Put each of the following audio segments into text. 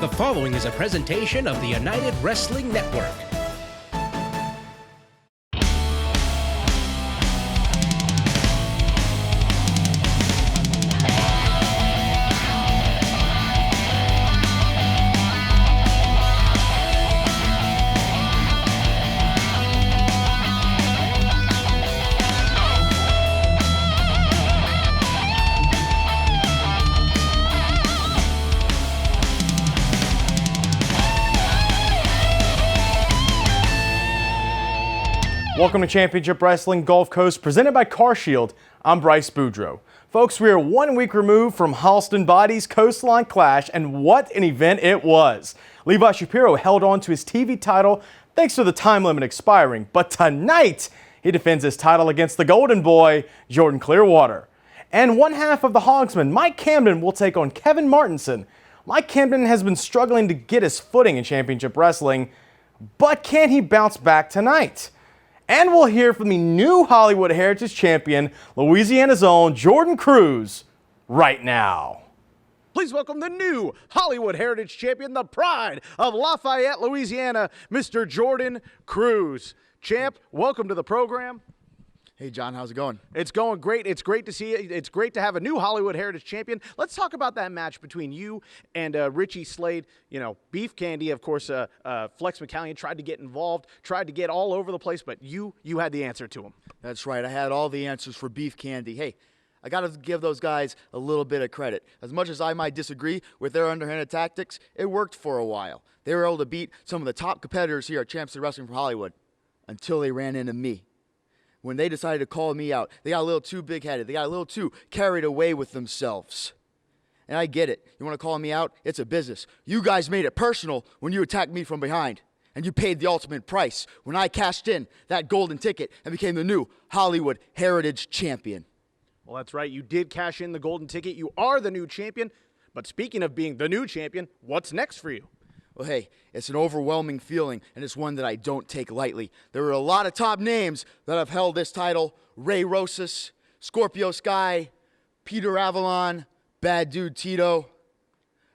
The following is a presentation of the United Wrestling Network. Welcome to Championship Wrestling Gulf Coast, presented by CarShield. I'm Bryce Boudreaux. Folks, we are 1 week removed from Halston Body's Coastline Clash, and what an event it was. Levi Shapiro held on to his TV title thanks to the time limit expiring, but tonight he defends his title against the Golden Boy, Jordan Clearwater. And one half of the Hogsman, Mike Camden, will take on Kevin Martenson. Mike Camden has been struggling to get his footing in Championship Wrestling, but can he bounce back tonight? And we'll hear from the new Hollywood Heritage Champion, Louisiana's own Jordan Cruz, right now. Please welcome the new Hollywood Heritage Champion, the pride of Lafayette, Louisiana, Mr. Jordan Cruz. Champ, welcome to the program. Hey, John, how's it going? It's going great. It's great to see you. It's great to have a new Hollywood Heritage Champion. Let's talk about that match between you and Richie Slade. You know, Beef Candy, of course, Flex McCallion tried to get involved, tried to get all over the place, but you had the answer to him. That's right. I had all the answers for Beef Candy. Hey, I got to give those guys a little bit of credit. As much as I might disagree with their underhanded tactics, it worked for a while. They were able to beat some of the top competitors here at Champs of Wrestling from Hollywood until they ran into me. When they decided to call me out, they got a little too big-headed. They got a little too carried away with themselves. And I get it. You want to call me out? It's a business. You guys made it personal when you attacked me from behind. And you paid the ultimate price when I cashed in that golden ticket and became the new Hollywood Heritage Champion. Well, that's right. You did cash in the golden ticket. You are the new champion. But speaking of being the new champion, what's next for you? Well, hey, it's an overwhelming feeling, and it's one that I don't take lightly. There are a lot of top names that have held this title: Ray Rosas, Scorpio Sky, Peter Avalon, Bad Dude Tito.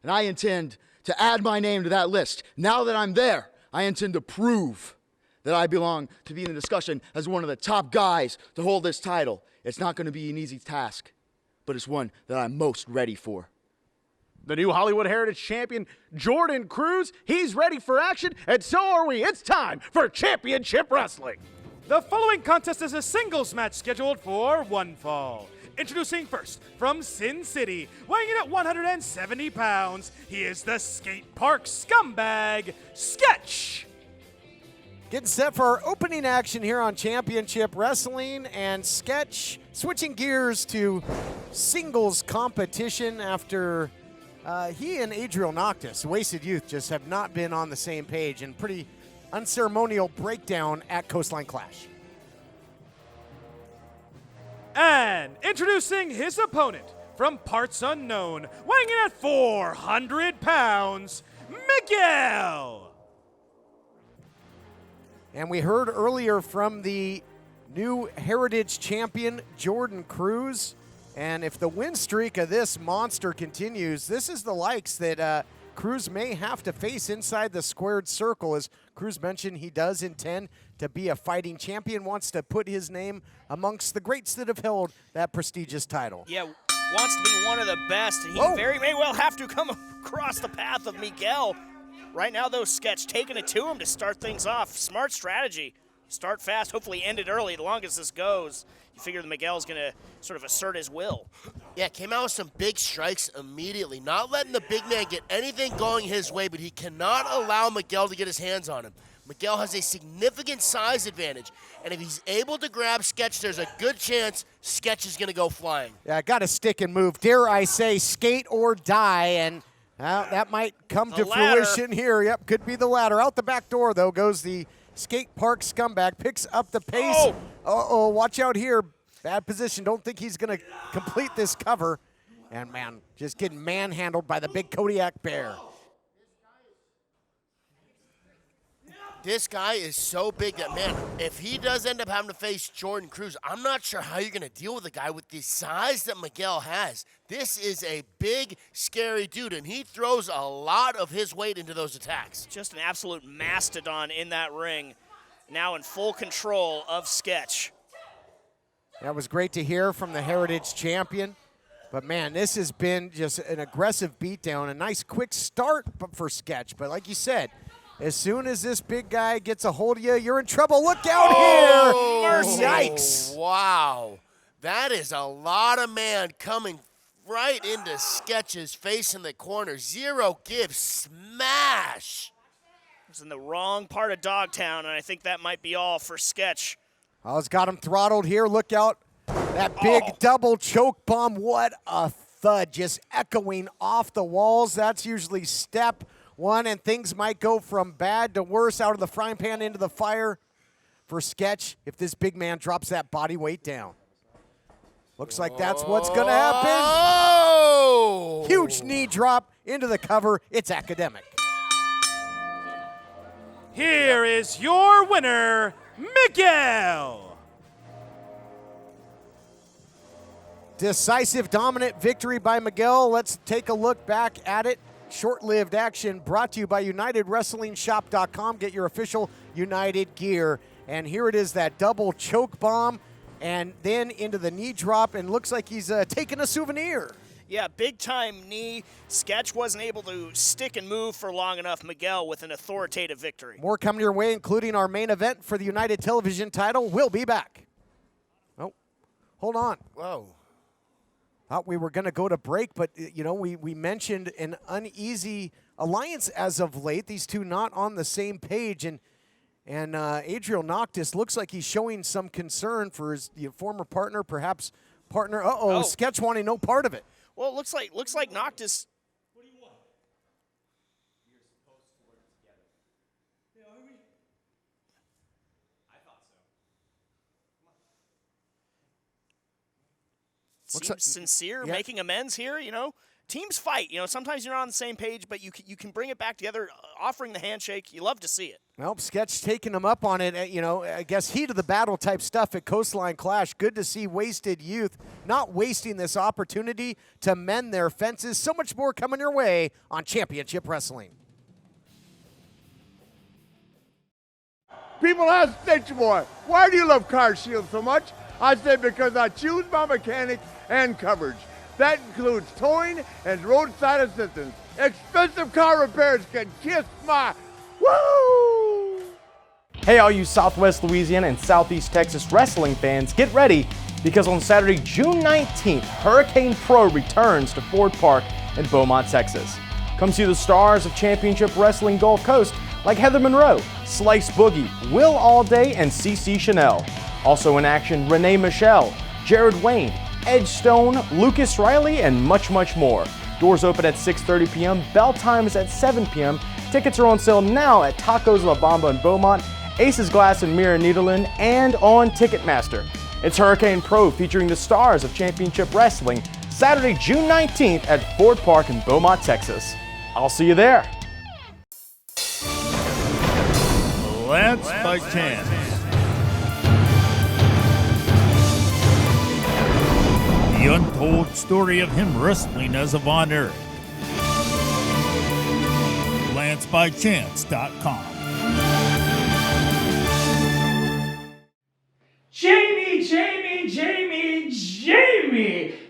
And I intend to add my name to that list. Now that I'm there, I intend to prove that I belong to be in the discussion as one of the top guys to hold this title. It's not going to be an easy task, but it's one that I'm most ready for. The new Hollywood Heritage Champion, Jordan Cruz, he's ready for action, and so are we. It's time for Championship Wrestling. The following contest is a singles match scheduled for one fall. Introducing first, from Sin City, weighing in at 170 pounds, he is the skate park scumbag, Sketch. Getting set for our opening action here on Championship Wrestling, and Sketch switching gears to singles competition after he and Adriel Noctis, Wasted Youth, just have not been on the same page, and pretty unceremonial breakdown at Coastline Clash. And introducing his opponent, from parts unknown, weighing in at 400 pounds, Miguel. And we heard earlier from the new Heritage Champion, Jordan Cruz. And if the win streak of this monster continues, this is the likes that Cruz may have to face inside the squared circle. As Cruz mentioned, he does intend to be a fighting champion, wants to put his name amongst the greats that have held that prestigious title. Yeah, wants to be one of the best, and he very may well have to come across the path of Miguel. Right now, though, Sketch taking it to him to start things off. Smart strategy. Start fast, hopefully end it early. The longest this goes, you figure that Miguel's going to sort of assert his will. Yeah, came out with some big strikes immediately, not letting the big man get anything going his way, but he cannot allow Miguel to get his hands on him. Miguel has a significant size advantage, and if he's able to grab Sketch, there's a good chance Sketch is going to go flying. Yeah, got to stick and move. Dare I say, skate or die, and that might come to fruition here. Yep, could be the latter. Out the back door, though, goes the skate park scumbag, picks up the pace. Uh-oh, watch out here. Bad position. Don't think he's going to complete this cover. And, man, just getting manhandled by the big Kodiak Bear. This guy is so big that, man, if he does end up having to face Jordan Cruz, I'm not sure how you're going to deal with a guy with the size that Miguel has. This is a big, scary dude, and he throws a lot of his weight into those attacks. Just an absolute mastodon in that ring, now in full control of Sketch. That was great to hear from the Heritage champion. But, man, this has been just an aggressive beatdown, a nice quick start for Sketch. But like you said, as soon as this big guy gets a hold of you, you're in trouble. Look out here. Yikes. Wow. That is a lot of man coming right into Sketch's face in the corner. Zero give. Smash. It's in the wrong part of Dogtown, and I think that might be all for Sketch. Oh, it's got him throttled here. Look out. That big double choke bomb. What a thud. Just echoing off the walls. That's usually step one, and things might go from bad to worse, out of the frying pan into the fire for Sketch if this big man drops that body weight down. Looks like that's what's going to happen. Oh! Huge knee drop into the cover. It's academic. Here is your winner, Miguel. Decisive, dominant victory by Miguel. Let's take a look back at it. Short-lived action brought to you by UnitedWrestlingShop.com. Get your official United gear. And here it is, that double choke bomb, and then into the knee drop, and looks like he's taking a souvenir. Yeah, big-time knee. Sketch wasn't able to stick and move for long enough. Miguel with an authoritative victory. More coming your way, including our main event for the United Television title. We'll be back. Oh, hold on. Whoa. Thought we were going to go to break, but, you know, we mentioned an uneasy alliance as of late. These two not on the same page, and Adriel Noctis looks like he's showing some concern for his former partner, perhaps partner. Sketch wanting no part of it. Well, it looks like Noctis. What do you want? You're supposed to work together. Yeah, are we? I thought so. Seems sincere, making amends here, you know. Teams fight, you know. Sometimes you're not on the same page, but you can bring it back together, offering the handshake. You love to see it. Well, Sketch taking him up on it, you know, I guess heat of the battle type stuff at Coastline Clash. Good to see wasted youth not wasting this opportunity to mend their fences. So much more coming your way on Championship Wrestling. People ask Stitch Boy, why do you love CarShield so much? I say because I choose my mechanic and coverage. That includes towing and roadside assistance. Expensive car repairs can kiss my woo! Hey, all you Southwest Louisiana and Southeast Texas wrestling fans, get ready because on Saturday, June 19th, Hurricane Pro returns to Ford Park in Beaumont, Texas. Come see the stars of Championship Wrestling Gulf Coast like Heather Monroe, Slice Boogie, Will Allday, and CeCe Chanel. Also in action, Renee Michelle, Jared Wayne, Edge Stone, Lucas Riley, and much, much more. Doors open at 6:30 p.m. Bell time is at 7 p.m. Tickets are on sale now at Tacos La Bamba in Beaumont, Aces Glass and Mirror Needleland, and on Ticketmaster. It's Hurricane Pro featuring the stars of Championship Wrestling, Saturday, June 19th at Ford Park in Beaumont, Texas. I'll see you there. Lance by chance. The untold story of him wrestling as a Von Erich. LanceByChance.com. Jamie!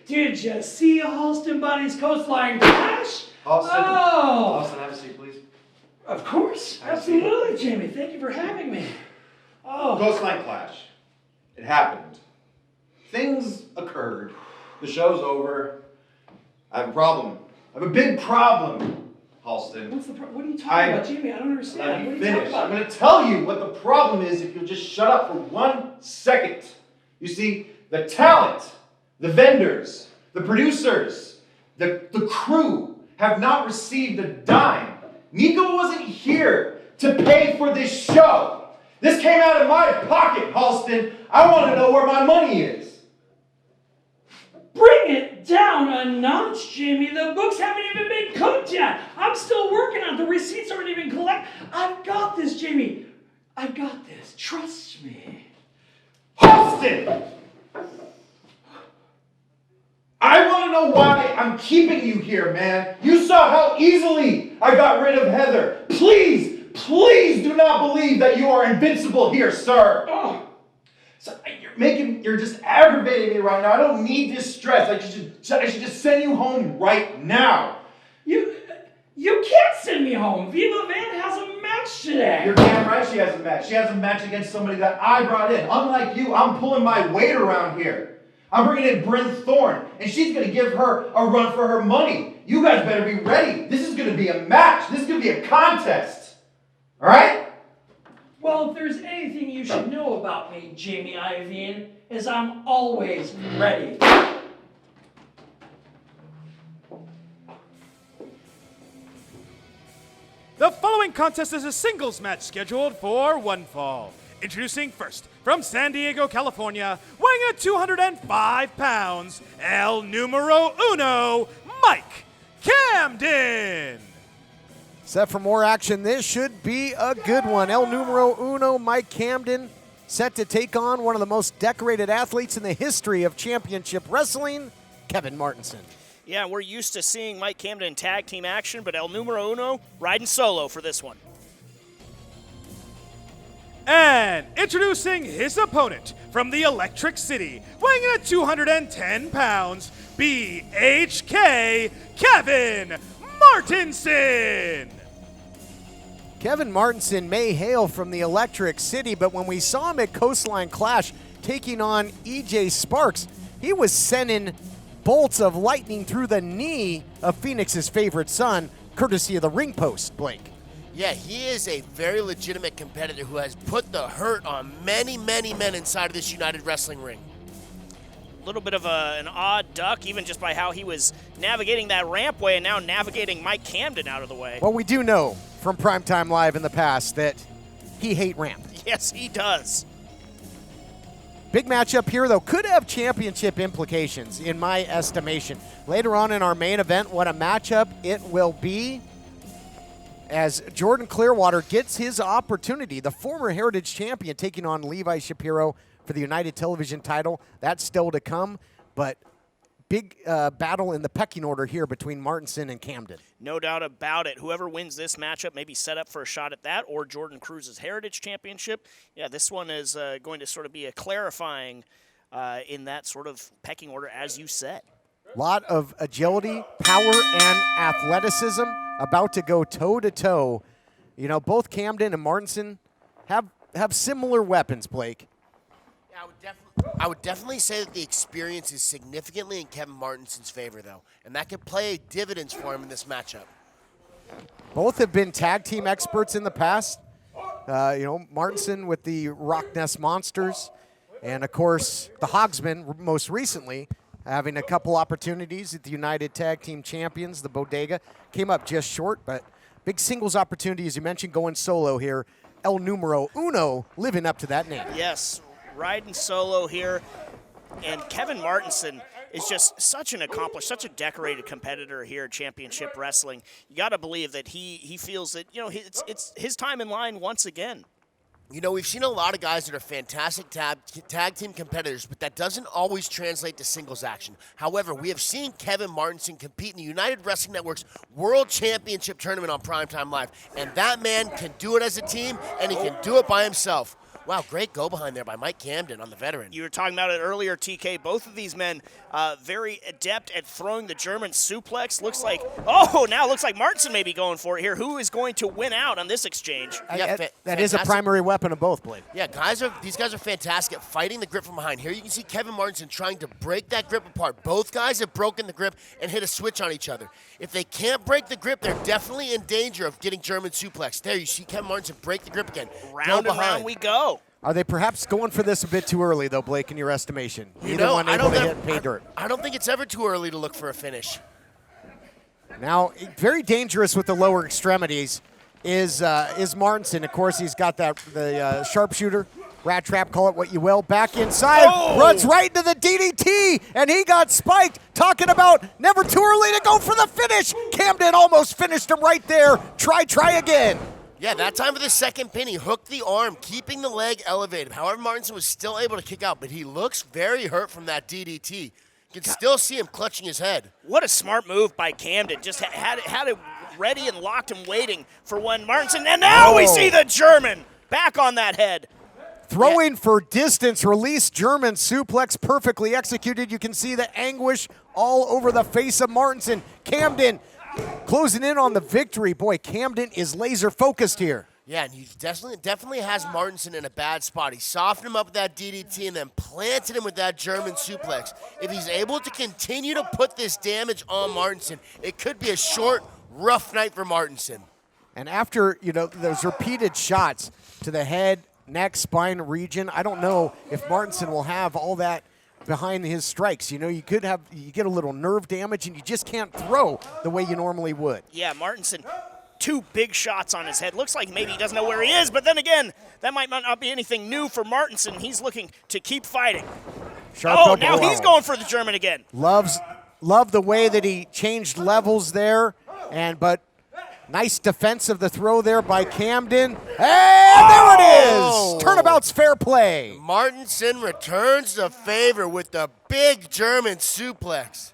Did you see Halston Bunny's Coastline Clash? Halston, have a seat, please. Of course, absolutely, Jamie. Thank you for having me. Coastline Clash. It happened. Things occurred. The show's over. I have a problem. I have a big problem, Halston. What's the problem? What are you talking about, Jamie? I don't understand. Let me what are you finish. talking about? I'm going to tell you what the problem is if you'll just shut up for 1 second. You see, the talent, the vendors, the producers, the crew have not received a dime. Nico wasn't here to pay for this show. This came out of my pocket, Halston. I want to know where my money is. Bring it down a notch, Jamie. The books haven't even been cooked yet. I'm still working on it. The receipts aren't even collected. I've got this, Jamie. I got this. Trust me. Halston! I want to know why I'm keeping you here, man. You saw how easily I got rid of Heather. Please, please do not believe that you are invincible here, sir. Oh. So you're just aggravating me right now. I don't need this stress. I should just send you home right now. You can't send me home. Viva Van has a match today. You're damn right she has a match. She has a match against somebody that I brought in. Unlike you, I'm pulling my weight around here. I'm bringing in Bryn Thorne, and she's going to give her a run for her money. You guys better be ready. This is going to be a match. This is going to be a contest. All right? Well, if there's anything you should know about me, Jamie Iovine, is I'm always ready. The following contest is a singles match scheduled for one fall. Introducing first, from San Diego, California, weighing in at 205 pounds, El Numero Uno, Mike Camden. Set for more action. This should be a good one. El Numero Uno, Mike Camden, set to take on one of the most decorated athletes in the history of championship wrestling, Kevin Martenson. Yeah, we're used to seeing Mike Camden in tag team action, but El Numero Uno riding solo for this one. And introducing his opponent from the Electric City, weighing in at 210 pounds, BHK, Kevin Martenson. Kevin Martenson may hail from the Electric City, but when we saw him at Coastline Clash taking on EJ Sparks, he was sending bolts of lightning through the knee of Phoenix's favorite son, courtesy of the ring post, Blake. Yeah, he is a very legitimate competitor who has put the hurt on many, many men inside of this United Wrestling ring. A little bit of an odd duck, even just by how he was navigating that rampway and now navigating Mike Camden out of the way. Well, we do know from Primetime Live in the past that he hates ramp. Yes, he does. Big matchup here, though, could have championship implications, in my estimation. Later on in our main event, what a matchup it will be as Jordan Clearwater gets his opportunity. The former Heritage champion taking on Levi Shapiro for the United Television title. That's still to come, but big battle in the pecking order here between Martenson and Camden. No doubt about it. Whoever wins this matchup may be set up for a shot at that or Jordan Cruz's Heritage Championship. Yeah, this one is going to sort of be a clarifying in that sort of pecking order, as you said. A lot of agility, power, and athleticism about to go toe-to-toe. You know, both Camden and Martenson have similar weapons, Blake. Yeah, I would definitely say that the experience is significantly in Kevin Martenson's favor, though, and that could play dividends for him in this matchup. Both have been tag team experts in the past. Martenson with the Rock Nest Monsters, and of course the Hogsmen most recently having a couple opportunities at the United Tag Team Champions. The Bodega came up just short, but big singles opportunity, as you mentioned, going solo here. El Numero Uno living up to that name. Yes, riding solo here. And Kevin Martenson is just such an accomplished, such a decorated competitor here at Championship Wrestling. You got to believe that he feels that, it's his time in line once again. You know, we've seen a lot of guys that are fantastic tag team competitors, but that doesn't always translate to singles action. However, we have seen Kevin Martenson compete in the United Wrestling Network's World Championship Tournament on Primetime Live, and that man can do it as a team, and he can do it by himself. Wow, great go-behind there by Mike Camden on the veteran. You were talking about it earlier, TK. Both of these men very adept at throwing the German suplex. Looks like Martenson may be going for it here. Who is going to win out on this exchange? That is a primary weapon of both, Blake. Yeah, these guys are fantastic at fighting the grip from behind. Here you can see Kevin Martenson trying to break that grip apart. Both guys have broken the grip and hit a switch on each other. If they can't break the grip, they're definitely in danger of getting German suplex. There you see Kevin Martenson break the grip again. Round and round we go. Are they perhaps going for this a bit too early, though, Blake, in your estimation? Either one able to hit pay dirt. I don't think it's ever too early to look for a finish. Now, very dangerous with the lower extremities is Martenson. Of course, he's got the sharpshooter, rat trap, call it what you will. Back inside, runs right into the DDT, and he got spiked. Talking about never too early to go for the finish. Camden almost finished him right there. Try again. Yeah, that time for the second pin, he hooked the arm, keeping the leg elevated. However, Martenson was still able to kick out, but he looks very hurt from that DDT. You can still see him clutching his head. What a smart move by Camden. Just had it ready and locked and waiting for when Martenson, and now we see the German back on that head. Throwing for distance, release German suplex, perfectly executed. You can see the anguish all over the face of Martenson. Camden closing in on the victory. Boy, Camden is laser focused here. Yeah, and he definitely has Martenson in a bad spot. He softened him up with that DDT and then planted him with that German suplex. If he's able to continue to put this damage on Martenson, it could be a short, rough night for Martenson. And after, those repeated shots to the head, neck, spine region, I don't know if Martenson will have all that behind his strikes. You get a little nerve damage and you just can't throw the way you normally would. Yeah, Martenson, 2 big shots on his head. Looks like maybe he doesn't know where he is, but then again, that might not be anything new for Martenson. He's looking to keep fighting. Sharp now he's going for the German again. Love the way that he changed levels there, but nice defense of the throw there by Camden. And there it is! Turnabout's fair play. Martenson returns the favor with the big German suplex.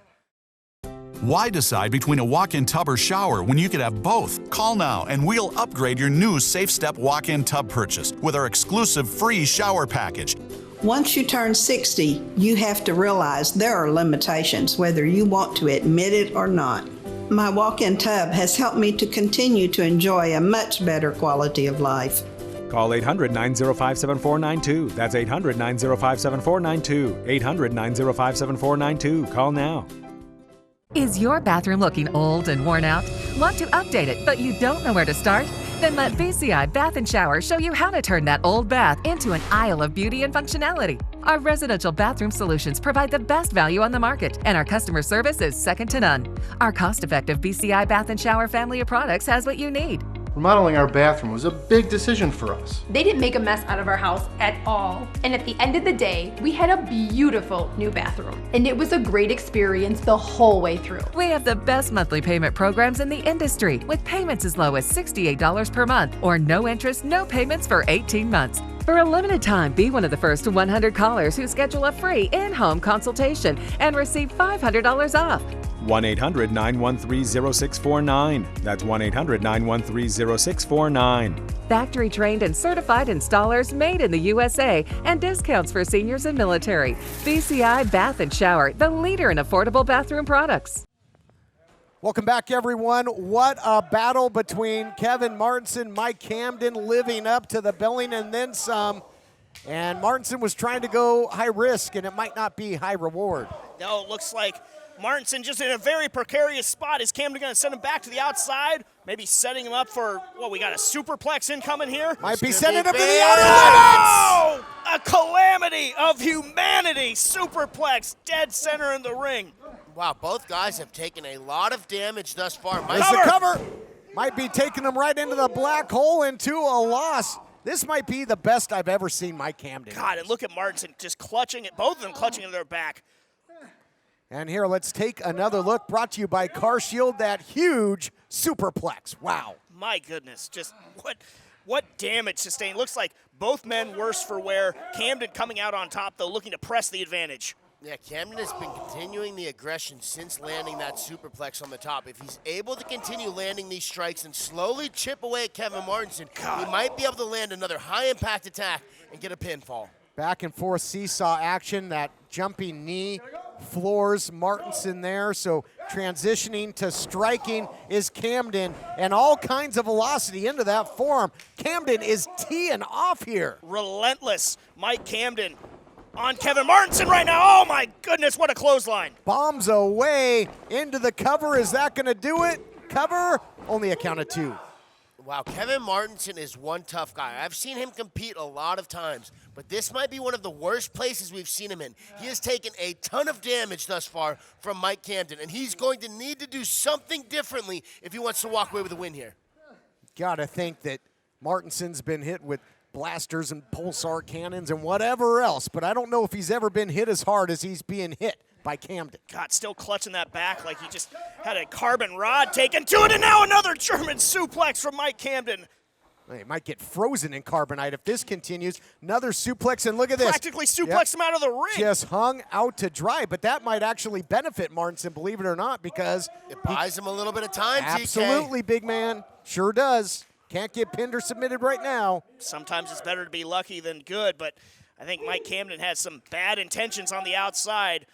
Why decide between a walk-in tub or shower when you could have both? Call now and we'll upgrade your new Safe Step walk-in tub purchase with our exclusive free shower package. Once you turn 60, you have to realize there are limitations, whether you want to admit it or not. My walk-in tub has helped me to continue to enjoy a much better quality of life. Call 800-905-7492. That's 800-905-7492. 800-905-7492. Call now. Is your bathroom looking old and worn out? Want to update it, but you don't know where to start? Then let BCI Bath & Shower show you how to turn that old bath into an aisle of beauty and functionality. Our residential bathroom solutions provide the best value on the market, and our customer service is second to none. Our cost-effective BCI Bath & Shower family of products has what you need. Remodeling our bathroom was a big decision for us. They didn't make a mess out of our house at all. And at the end of the day, we had a beautiful new bathroom. And it was a great experience the whole way through. We have the best monthly payment programs in the industry, with payments as low as $68 per month or no interest, no payments for 18 months. For a limited time, be one of the first 100 callers who schedule a free in-home consultation and receive $500 off. 1-800-913-0649. That's 1-800-913-0649. Factory trained and certified installers made in the USA, and discounts for seniors and military. BCI Bath & Shower, the leader in affordable bathroom products. Welcome back, everyone. What a battle between Kevin Martenson, Mike Camden, living up to the billing and then some. And Martenson was trying to go high risk, and it might not be high reward. No, it looks like Martenson just in a very precarious spot. Is Camden going to send him back to the outside? Maybe setting him up for, we got a superplex incoming here? Might be sending him to the outer limits! Oh! A calamity of humanity. Superplex, dead center in the ring. Wow, both guys have taken a lot of damage thus far. There's the cover. Might be taking them right into the black hole into a loss. This might be the best I've ever seen Mike Camden. God, and look at Martenson just clutching it, both of them clutching in their back. And here, let's take another look, brought to you by CarShield, that huge superplex. Wow. My goodness, just what damage sustained. Looks like both men worse for wear. Camden coming out on top, though, looking to press the advantage. Yeah, Camden has been continuing the aggression since landing that superplex on the top. If he's able to continue landing these strikes and slowly chip away at Kevin Martenson, he might be able to land another high-impact attack and get a pinfall. Back and forth seesaw action, that jumping knee floors Martenson there. So transitioning to striking is Camden, and all kinds of velocity into that forearm. Camden is teeing off here. Relentless Mike Camden on Kevin Martenson right now. Oh my goodness, what a clothesline. Bombs away into the cover. Is that going to do it? Cover, only a count of 2. Wow, Kevin Martenson is one tough guy. I've seen him compete a lot of times, but this might be one of the worst places we've seen him in. He has taken a ton of damage thus far from Mike Camden, and he's going to need to do something differently if he wants to walk away with a win here. Gotta think that Martenson's been hit with blasters and pulsar cannons and whatever else, but I don't know if he's ever been hit as hard as he's being hit by Camden. God, still clutching that back like he just had a carbon rod taken to it, and now another German suplex from Mike Camden. It might get frozen in carbonite if this continues. Another suplex, and look at this. Practically suplexed him out of the ring. Just hung out to dry, but that might actually benefit Martenson, believe it or not, because it buys him a little bit of time, Absolutely, TK. big man. Sure does. Can't get pinned or submitted right now. Sometimes it's better to be lucky than good, but I think Mike Camden has some bad intentions on the outside.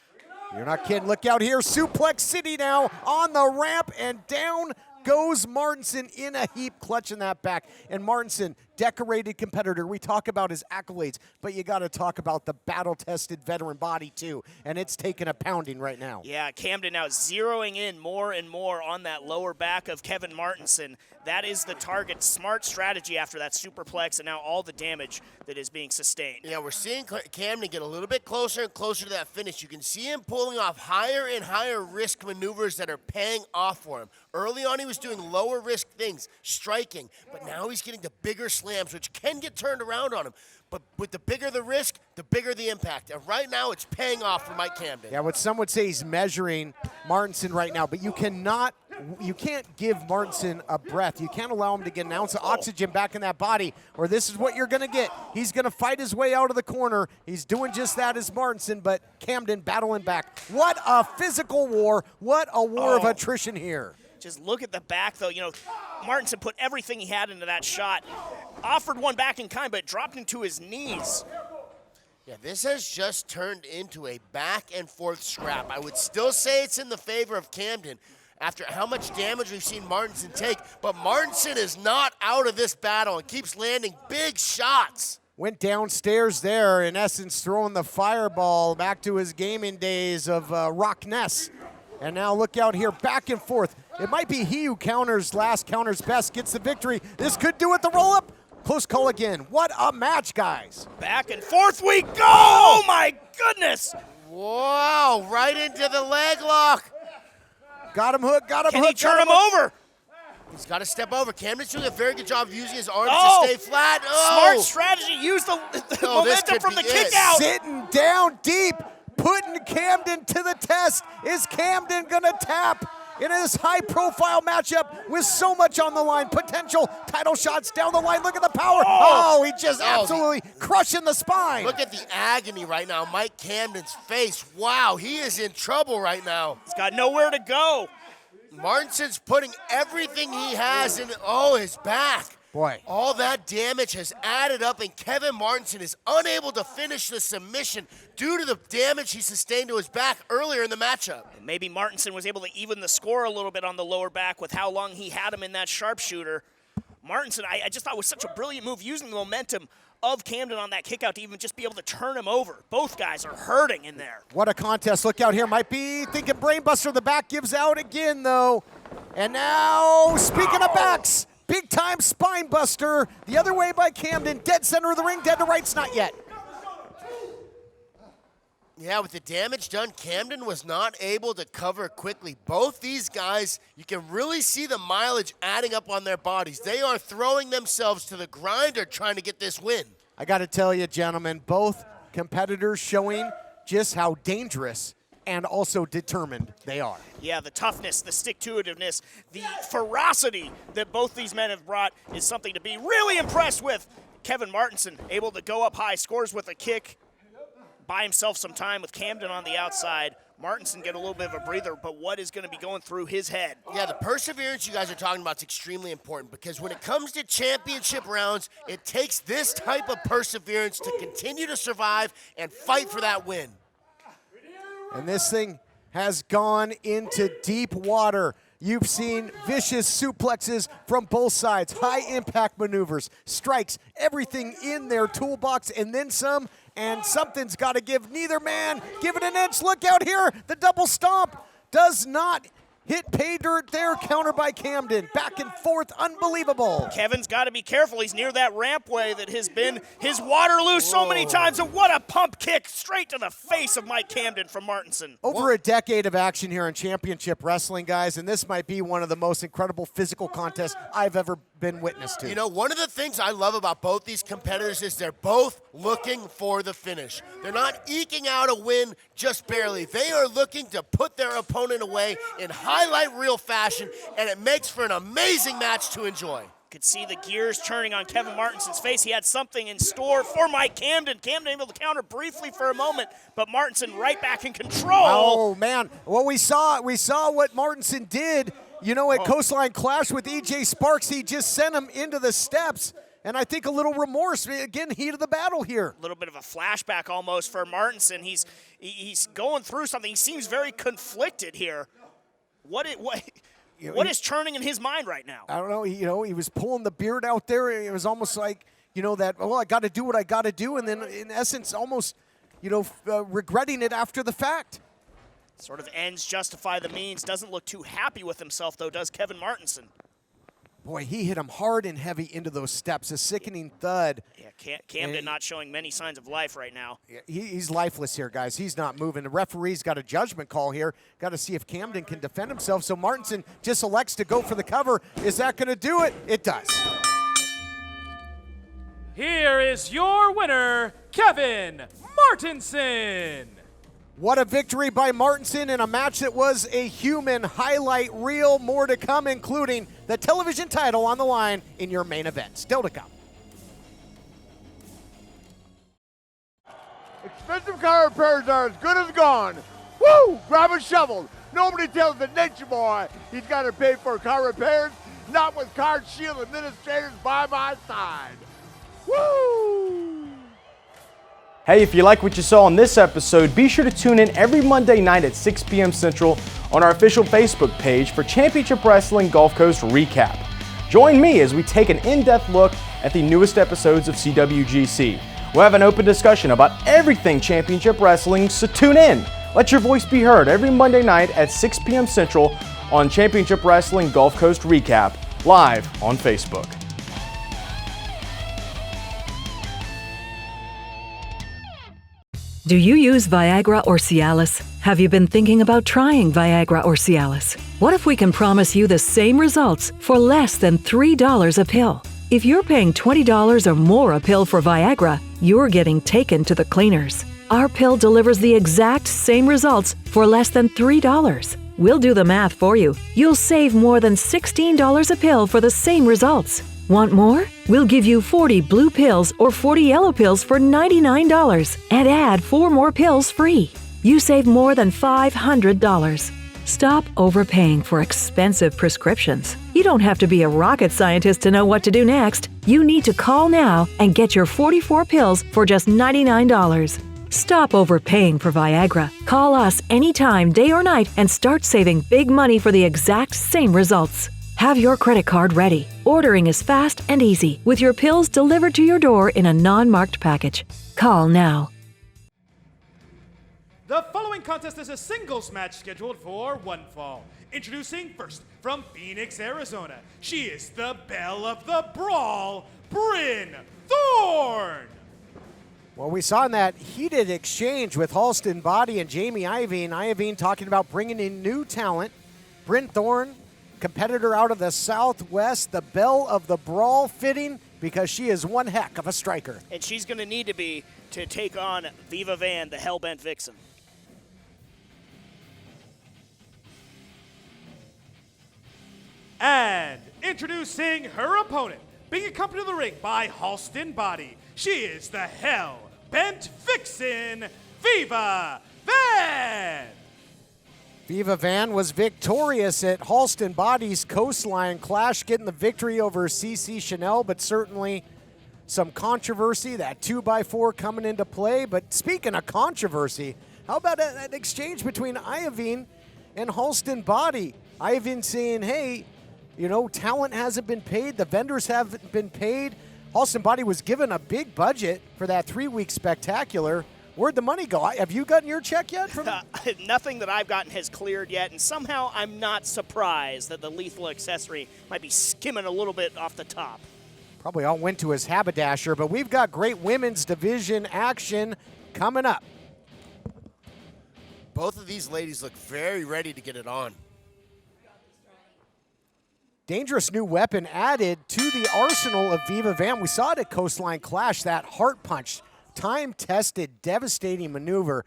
You're not kidding. Look out here. Suplex City now on the ramp, and down goes Martenson in a heap, clutching that back. And Martenson, decorated competitor. We talk about his accolades, but you got to talk about the battle-tested veteran body too, and it's taking a pounding right now. Yeah, Camden now zeroing in more and more on that lower back of Kevin Martenson. That is the target. Smart strategy after that superplex and now all the damage that is being sustained. Yeah, we're seeing Camden get a little bit closer and closer to that finish. You can see him pulling off higher and higher risk maneuvers that are paying off for him. Early on, he was doing lower risk things, striking, but now he's getting the bigger slams, which can get turned around on him. But with the bigger the risk, the bigger the impact. And right now, it's paying off for Mike Camden. Yeah, what some would say he's measuring Martenson right now, but you can't give Martenson a breath. You can't allow him to get an ounce of oxygen back in that body, or this is what you're going to get. He's going to fight his way out of the corner. He's doing just that as Martenson, but Camden battling back. What a physical war. What a war of attrition here. Just look at the back, though. You know, Martenson put everything he had into that shot. Offered one back in kind, but dropped into his knees. Yeah, this has just turned into a back-and-forth scrap. I would still say it's in the favor of Camden after how much damage we've seen Martenson take, but Martenson is not out of this battle and keeps landing big shots. Went downstairs there, in essence, throwing the fireball back to his gaming days of Rock Ness. And now look out here, back and forth. It might be he who counters last, counters best, gets the victory. This could do it, the roll-up. Close call again. What a match, guys. Back and forth we go. Oh, my goodness. Wow, right into the leg lock. Got him hooked, got him Can hooked. Can he turn him over? He's got to step over. Camden's doing a very good job of using his arms to stay flat. Smart strategy. Use the momentum from the kick out. Sitting down deep, putting Camden to the test. Is Camden going to tap in this high-profile matchup with so much on the line? Potential title shots down the line. Look at the power. Oh, he just absolutely crushing the spine. Look at the agony right now. Mike Camden's face. Wow, he is in trouble right now. He's got nowhere to go. Martenson's putting everything he has in, his back. Boy. All that damage has added up, and Kevin Martenson is unable to finish the submission due to the damage he sustained to his back earlier in the matchup. Maybe Martenson was able to even the score a little bit on the lower back with how long he had him in that sharpshooter. Martenson, I just thought was such a brilliant move, using the momentum of Camden on that kick out to even just be able to turn him over. Both guys are hurting in there. What a contest. Look out here. Might be thinking brainbuster. The back gives out again, though. And now, speaking of backs, big-time spine buster. The other way by Camden. Dead center of the ring. Dead to rights. Not yet. Yeah, with the damage done, Camden was not able to cover quickly. Both these guys, you can really see the mileage adding up on their bodies. They are throwing themselves to the grinder trying to get this win. I got to tell you, gentlemen, both competitors showing just how dangerous and also determined they are. Yeah, the toughness, the stick-to-itiveness, the ferocity that both these men have brought is something to be really impressed with. Kevin Martenson able to go up high, scores with a kick, buy himself some time with Camden on the outside. Martenson get a little bit of a breather, but what is going to be going through his head? Yeah, the perseverance you guys are talking about is extremely important, because when it comes to championship rounds, it takes this type of perseverance to continue to survive and fight for that win. And this thing has gone into deep water. You've seen vicious suplexes from both sides, high-impact maneuvers, strikes, everything in their toolbox, and then some, and something's got to give. Neither man give it an inch. Look out here. The double stomp does not hit pay dirt there. Counter by Camden. Back and forth. Unbelievable. Kevin's got to be careful. He's near that rampway that has been his Waterloo so many times. And what a pump kick straight to the face of Mike Camden from Martenson. Over a decade of action here in championship wrestling, guys, and this might be one of the most incredible physical contests I've ever been witness to. You know, one of the things I love about both these competitors is they're both looking for the finish. They're not eking out a win just barely. They are looking to put their opponent away in highlight reel fashion, and it makes for an amazing match to enjoy. Could see the gears turning on Kevin Martenson's face. He had something in store for Mike Camden. Camden able to counter briefly for a moment, but Martenson right back in control. Oh, man. Well, we saw what Martenson did, at Coastline Clash with E.J. Sparks. He just sent him into the steps. And I think a little remorse, again, heat of the battle here. A little bit of a flashback almost for Martenson. He's going through something. He seems very conflicted here. What is churning in his mind right now? I don't know. He was pulling the beard out there. It was almost like, I got to do what I got to do. And then, in essence, almost, regretting it after the fact. Sort of ends justify the means. Doesn't look too happy with himself, though, does Kevin Martenson. Boy, he hit him hard and heavy into those steps. A sickening thud. Yeah, Camden not showing many signs of life right now. He's lifeless here, guys. He's not moving. The referee's got a judgment call here. Got to see if Camden can defend himself. So Martenson just elects to go for the cover. Is that going to do it? It does. Here is your winner, Kevin Martenson. What a victory by Martenson in a match that was a human highlight reel. More to come, including the television title on the line in your main event. Still to come. Expensive car repairs are as good as gone. Woo! Grab a shovel. Nobody tells the nature boy he's got to pay for car repairs. Not with CarShield administrators by my side. Woo! Hey, if you like what you saw in this episode, be sure to tune in every Monday night at 6 p.m. Central on our official Facebook page for Championship Wrestling Gulf Coast Recap. Join me as we take an in-depth look at the newest episodes of CWGC. We'll have an open discussion about everything Championship Wrestling, so tune in. Let your voice be heard every Monday night at 6 p.m. Central on Championship Wrestling Gulf Coast Recap, live on Facebook. Do you use Viagra or Cialis? Have you been thinking about trying Viagra or Cialis? What if we can promise you the same results for less than $3 a pill? If you're paying $20 or more a pill for Viagra, you're getting taken to the cleaners. Our pill delivers the exact same results for less than $3. We'll do the math for you. You'll save more than $16 a pill for the same results. Want more? We'll give you 40 blue pills or 40 yellow pills for $99 and add 4 more pills free. You save more than $500. Stop overpaying for expensive prescriptions. You don't have to be a rocket scientist to know what to do next. You need to call now and get your 44 pills for just $99. Stop overpaying for Viagra. Call us anytime, day or night, and start saving big money for the exact same results. Have your credit card ready. Ordering is fast and easy, with your pills delivered to your door in a non-marked package. Call now. The following contest is a singles match scheduled for one fall. Introducing first, from Phoenix, Arizona, she is the belle of the brawl, Bryn Thorne. Well, we saw in that heated exchange with Halston Body and Jamie Iovine. Iovine talking about bringing in new talent. Bryn Thorne, competitor out of the Southwest, the belle of the brawl, fitting because she is one heck of a striker. And she's going to need to be to take on Viva Van, the Hellbent Vixen. And introducing her opponent, being accompanied to the ring by Halston Body, she is the Hell-Bent Vixen, Viva Van! Viva Van was victorious at Halston Body's Coastline Clash, getting the victory over CC Chanel, but certainly some controversy, that 2x4 coming into play. But speaking of controversy, how about an exchange between Iovine and Halston Body? Iovine saying, hey, talent hasn't been paid, the vendors haven't been paid. Halston Body was given a big budget for that 3-week spectacular. Where'd the money go? Have you gotten your check yet? Nothing that I've gotten has cleared yet, and somehow I'm not surprised that the lethal accessory might be skimming a little bit off the top. Probably all went to his haberdasher, but we've got great women's division action coming up. Both of these ladies look very ready to get it on. Dangerous new weapon added to the arsenal of Viva Van. We saw it at Coastline Clash, that heart punch. Time-tested, devastating maneuver.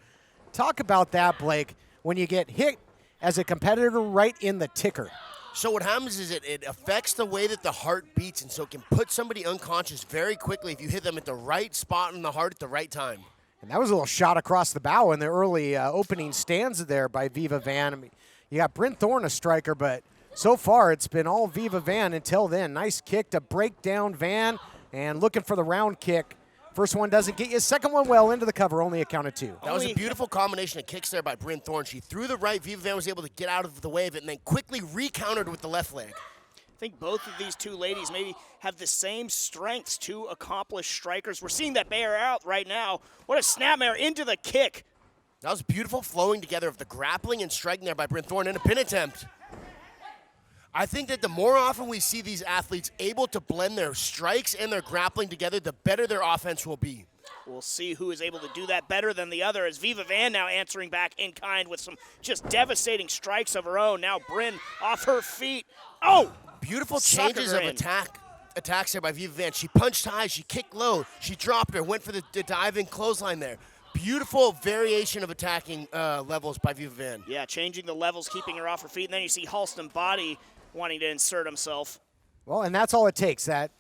Talk about that, Blake, when you get hit as a competitor right in the ticker. So what happens is it affects the way that the heart beats, and so it can put somebody unconscious very quickly if you hit them at the right spot in the heart at the right time. And that was a little shot across the bow in the early opening stanza there by Viva Van. I mean, you got Bryn Thorne, a striker, but so far it's been all Viva Van until then. Nice kick to break down Van, and looking for the round kick. First one doesn't get you. Second one well into the cover, only a count of 2. That was a beautiful combination of kicks there by Bryn Thorne. She threw the right, Viva Van was able to get out of the way of it, and then quickly recountered with the left leg. I think both of these two ladies maybe have the same strengths, two accomplished strikers. We're seeing that bear out right now. What a snapmare into the kick. That was beautiful flowing together of the grappling and striking there by Bryn Thorne in a pin attempt. I think that the more often we see these athletes able to blend their strikes and their grappling together, the better their offense will be. We'll see who is able to do that better than the other, as Viva Van now answering back in kind with some just devastating strikes of her own. Now Bryn off her feet. Oh! Beautiful changes of attacks there by Viva Van. She punched high, she kicked low, she dropped her, went for the diving clothesline there. Beautiful variation of attacking levels by Viva Van. Yeah, changing the levels, keeping her off her feet. And then you see Halston Body wanting to insert himself. Well, and that's all it takes, that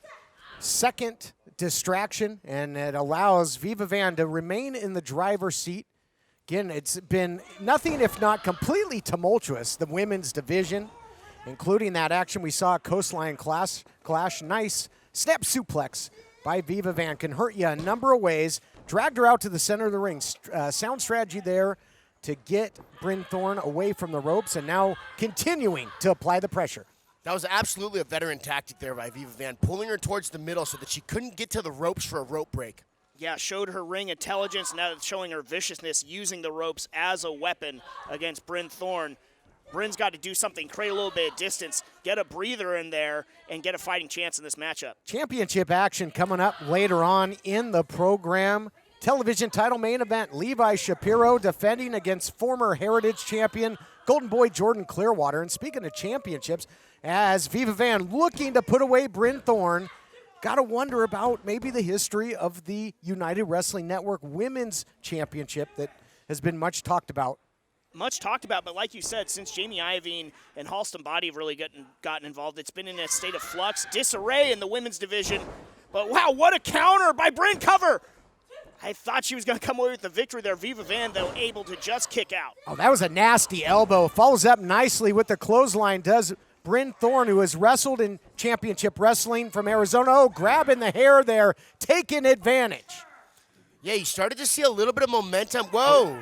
second distraction, and it allows Viva Van to remain in the driver's seat. Again, it's been nothing if not completely tumultuous, the women's division, including that action we saw at Coastline Clash. Nice snap suplex by Viva Van. Can hurt you a number of ways. Dragged her out to the center of the ring. Sound strategy there to get Bryn Thorne away from the ropes, and now continuing to apply the pressure. That was absolutely a veteran tactic there by Viva Van, pulling her towards the middle so that she couldn't get to the ropes for a rope break. Yeah, showed her ring intelligence, now it's showing her viciousness, using the ropes as a weapon against Bryn Thorne. Bryn's got to do something, create a little bit of distance, get a breather in there, and get a fighting chance in this matchup. Championship action coming up later on in the program. Television title main event, Levi Shapiro defending against former Heritage champion Golden Boy Jordan Clearwater. And speaking of championships, as Viva Van looking to put away Bryn Thorne, got to wonder about maybe the history of the United Wrestling Network Women's Championship that has been much talked about. Much talked about, but like you said, since Jamie Iovine and Halston Body have really gotten involved, it's been in a state of flux, disarray in the women's division. But wow, what a counter by Bryn. Cover! I thought she was going to come away with the victory there. Viva Van, though, able to just kick out. Oh, that was a nasty elbow. Follows up nicely with the clothesline, does Bryn Thorne, who has wrestled in championship wrestling from Arizona. Oh, grabbing the hair there, taking advantage. Yeah, you started to see a little bit of momentum. Whoa.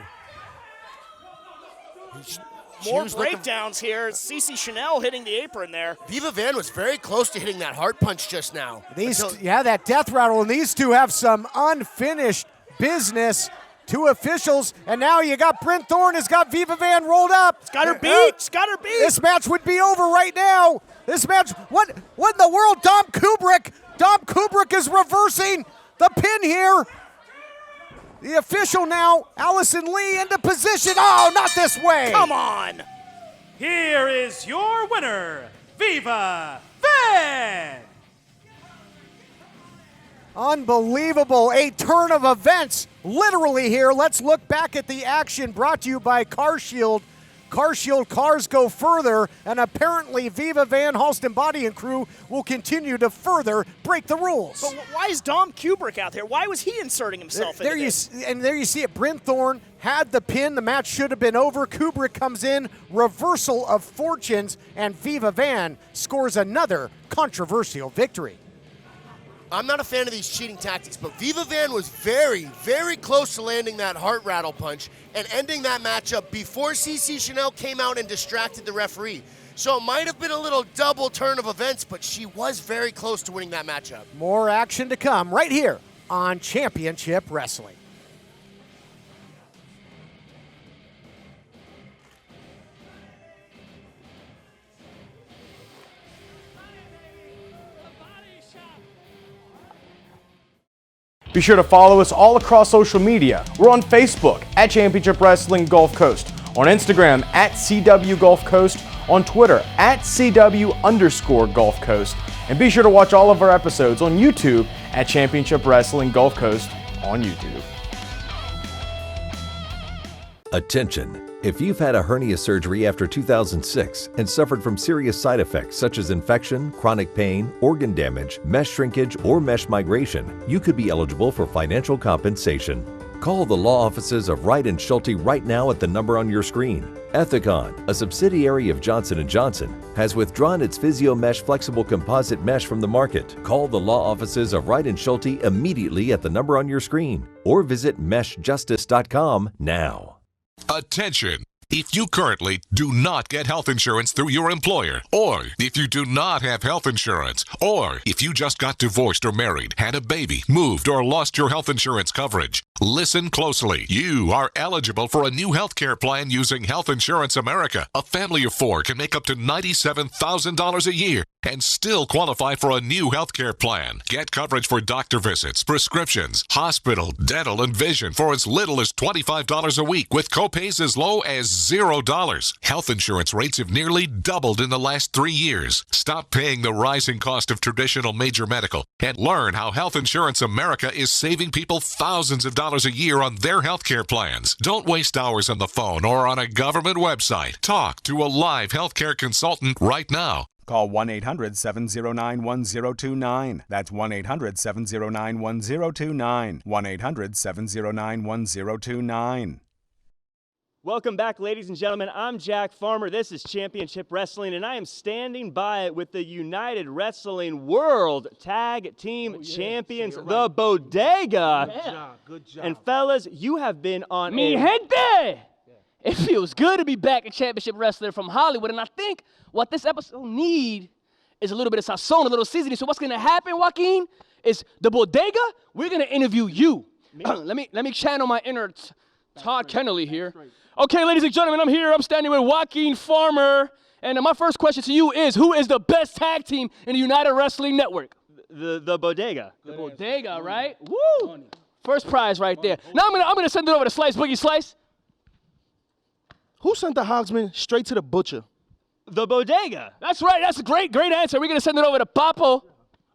More breakdowns here. Cece Chanel hitting the apron there. Viva Van was very close to hitting that heart punch just now. That death rattle, and these two have some unfinished business. Two officials, and now you got Bryn Thorne has got Viva Van rolled up. It's got her beat. It's got her beat. This match would be over right now. This match, what in the world? Dom Kubrick is reversing the pin here. The official now, Allison Lee, into position. Oh, not this way. Come on. Here is your winner, Viva Van. Unbelievable. A turn of events literally here. Let's look back at the action brought to you by CarShield. CarShield cars go further, and apparently Viva Van, Halston Body and crew will continue to further break the rules. But why is Dom Kubrick out there? Why was he inserting himself into this? There you see it. Bryn Thorne had the pin. The match should have been over. Kubrick comes in, reversal of fortunes, and Viva Van scores another controversial victory. I'm not a fan of these cheating tactics, but Viva Van was very, very close to landing that heart rattle punch and ending that matchup before CC Chanel came out and distracted the referee. So it might have been a little double turn of events, but she was very close to winning that matchup. More action to come right here on Championship Wrestling. Be sure to follow us all across social media. We're on Facebook at Championship Wrestling Gulf Coast, on Instagram at CW Gulf Coast, on Twitter at CW_Gulf Coast, and be sure to watch all of our episodes on YouTube at Championship Wrestling Gulf Coast on YouTube. Attention, If you've had a hernia surgery after 2006 and suffered from serious side effects such as infection, chronic pain, organ damage, mesh shrinkage, or mesh migration, you could be eligible for financial compensation. Call the law offices of Wright & Schulte right now at the number on your screen. Ethicon, a subsidiary of Johnson & Johnson, has withdrawn its PhysioMesh flexible composite mesh from the market. Call the law offices of Wright & Schulte immediately at the number on your screen or visit meshjustice.com now. Attention! If you currently do not get health insurance through your employer, or if you do not have health insurance, or if you just got divorced or married, had a baby, moved, or lost your health insurance coverage, listen closely. You are eligible for a new health care plan using Health Insurance America. A family of 4 can make up to $97,000 a year and still qualify for a new health care plan. Get coverage for doctor visits, prescriptions, hospital, dental, and vision for as little as $25 a week with copays as low as $0. Health insurance rates have nearly doubled in the last 3 years. Stop paying the rising cost of traditional major medical and learn how Health Insurance America is saving people thousands of dollars a year on their health care plans. Don't waste hours on the phone or on a government website. Talk to a live health care consultant right now. Call 1-800-709-1029. That's 1-800-709-1029. 1-800-709-1029. Welcome back, ladies and gentlemen. I'm Jack Farmer. This is Championship Wrestling, and I am standing by with the United Wrestling World Tag Team Champions, the Bodega. Good job, good job. And fellas, you have been on Mi gente! It feels good to be back in Championship Wrestling from Hollywood, and I think what this episode need is a little bit of sazon, a little seasoning. So what's going to happen, Joaquin, is the Bodega, we're going to interview you. let me channel my inner Todd Kennelly here. Okay, ladies and gentlemen, I'm here. I'm standing with Joaquin Farmer. And my first question to you is, who is the best tag team in the United Wrestling Network? The Bodega. The Bodega, right? Woo! First prize right there. Now I'm gonna send it over to Slice Boogie Slice. Who sent the Hogsman straight to the butcher? The Bodega. That's right. That's a great answer. We're gonna send it over to Papo. All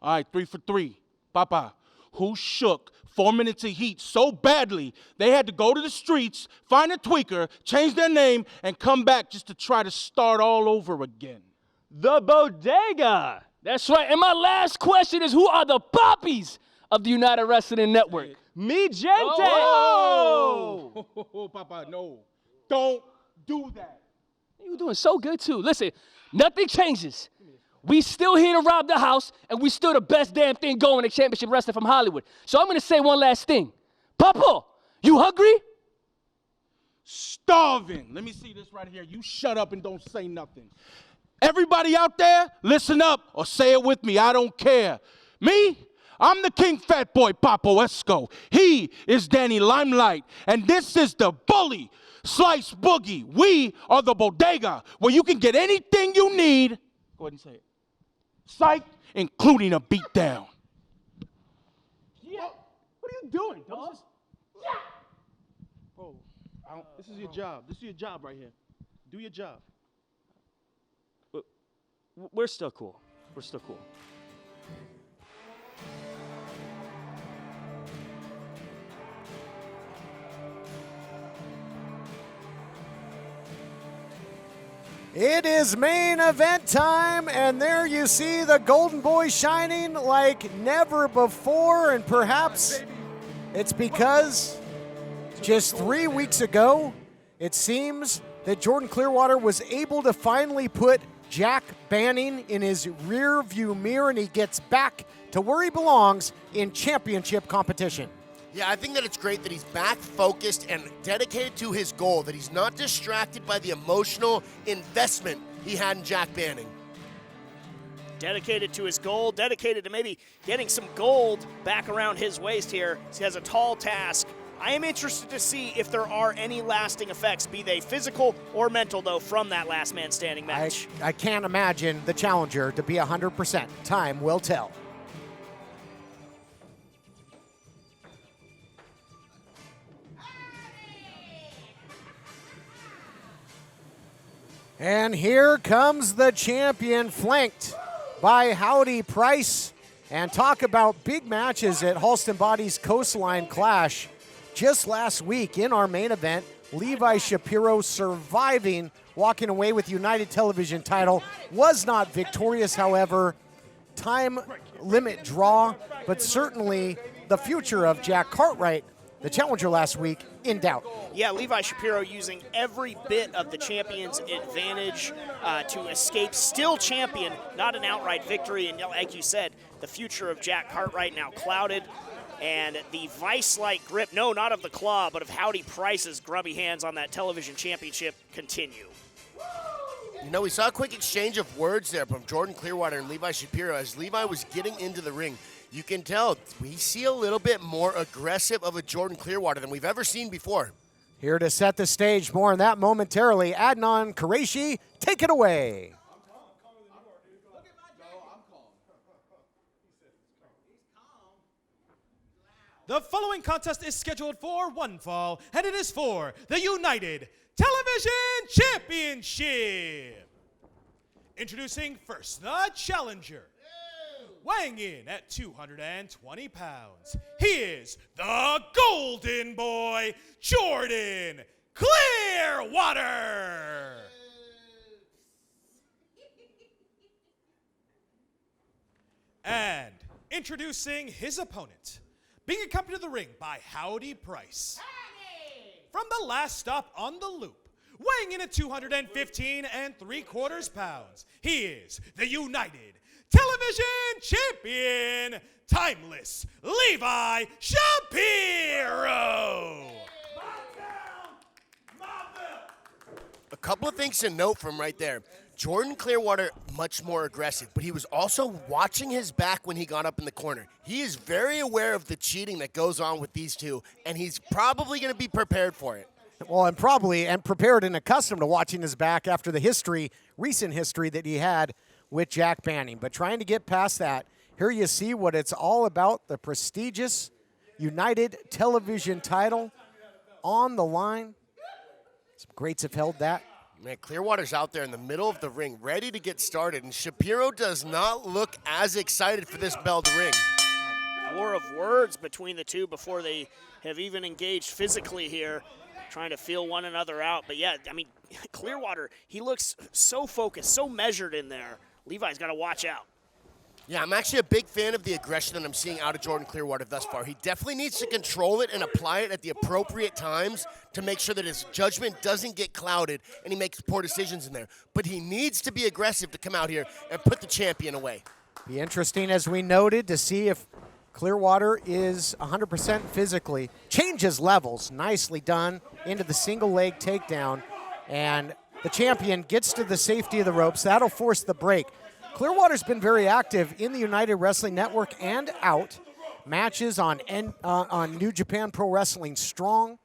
right, 3 for 3. Papa, who shook 4 minutes of heat so badly they had to go to the streets, find a tweaker, change their name, and come back just to try to start all over again? The Bodega. That's right. And my last question is, who are the poppies of the United Wrestling Network? Mi gente. Oh, Papa, no. Don't do that. You're doing so good, too. Listen, nothing changes. We still here to rob the house, and we still the best damn thing going in Championship Wrestling from Hollywood. So I'm going to say one last thing. Papa, you hungry? Starving. Let me see this right here. You shut up and don't say nothing. Everybody out there, listen up or say it with me. I don't care. Me? I'm the King Fat Boy Papo Esco. He is Danny Limelight, and this is the Bully Slice Boogie. We are the Bodega, where you can get anything you need. Go ahead and say it. Psych, including a beatdown. Yeah. What are you doing, dog? Bro, this is your job. This is your job right here. Do your job. We're still cool. We're still cool. It is main event time, and there you see the Golden Boy shining like never before, and perhaps it's because just 3 weeks ago, it seems that Jordan Clearwater was able to finally put Jack Banning in his rear view mirror, and he gets back to where he belongs in championship competition. Yeah, I think that it's great that he's back focused and dedicated to his goal, that he's not distracted by the emotional investment he had in Jack Banning. Dedicated to his goal, dedicated to maybe getting some gold back around his waist here. He has a tall task. I am interested to see if there are any lasting effects, be they physical or mental, though, from that last man standing match. I can't imagine the challenger to be 100%. Time will tell. And here comes the champion, flanked by Howdy Price. And talk about big matches at Halston Body's Coastline Clash. Just last week in our main event, Levi Shapiro surviving, walking away with United Television title. Was not victorious, however. Time limit draw, but certainly the future of Jack Cartwright, the challenger last week, in doubt. Yeah, Levi Shapiro using every bit of the champion's advantage to escape still champion, not an outright victory. And like you said, the future of Jack Cartwright now clouded. And the vice-like grip, no, not of the claw, but of Howdy Price's grubby hands on that television championship continue. You know, we saw a quick exchange of words there from Jordan Clearwater and Levi Shapiro as Levi was getting into the ring. You can tell we see a little bit more aggressive of a Jordan Clearwater than we've ever seen before. Here to set the stage, more on that momentarily. Adnan Qureshi, take it away. The following contest is scheduled for one fall, and it is for the United Television Championship. Introducing first, the challenger. Weighing in at 220 pounds, he is the Golden Boy, Jordan Clearwater. And introducing his opponent, being accompanied to the ring by Howdy Price. From the last stop on the loop, weighing in at 215 3/4 pounds, he is the United Television Champion, Timeless Levi Shapiro. A couple of things to note from right there. Jordan Clearwater, much more aggressive, but he was also watching his back when he got up in the corner. He is very aware of the cheating that goes on with these two, and he's probably going to be prepared for it. Well, and prepared and accustomed to watching his back after the recent history that he had with Jack Banning. But trying to get past that, here you see what it's all about, the prestigious United Television title on the line. Some greats have held that. Man, Clearwater's out there in the middle of the ring, ready to get started, and Shapiro does not look as excited for this bell to ring. War of words between the two before they have even engaged physically here, trying to feel one another out. But yeah, I mean, Clearwater, he looks so focused, so measured in there. Levi's got to watch out. Yeah, I'm actually a big fan of the aggression that I'm seeing out of Jordan Clearwater thus far. He definitely needs to control it and apply it at the appropriate times to make sure that his judgment doesn't get clouded and he makes poor decisions in there. But he needs to be aggressive to come out here and put the champion away. Be interesting, as we noted, to see if Clearwater is 100% physically. Changes levels, nicely done, into the single leg takedown. And the champion gets to the safety of the ropes. That'll force the break. Clearwater's been very active in the United Wrestling Network and out. Matches on New Japan Pro Wrestling Strong,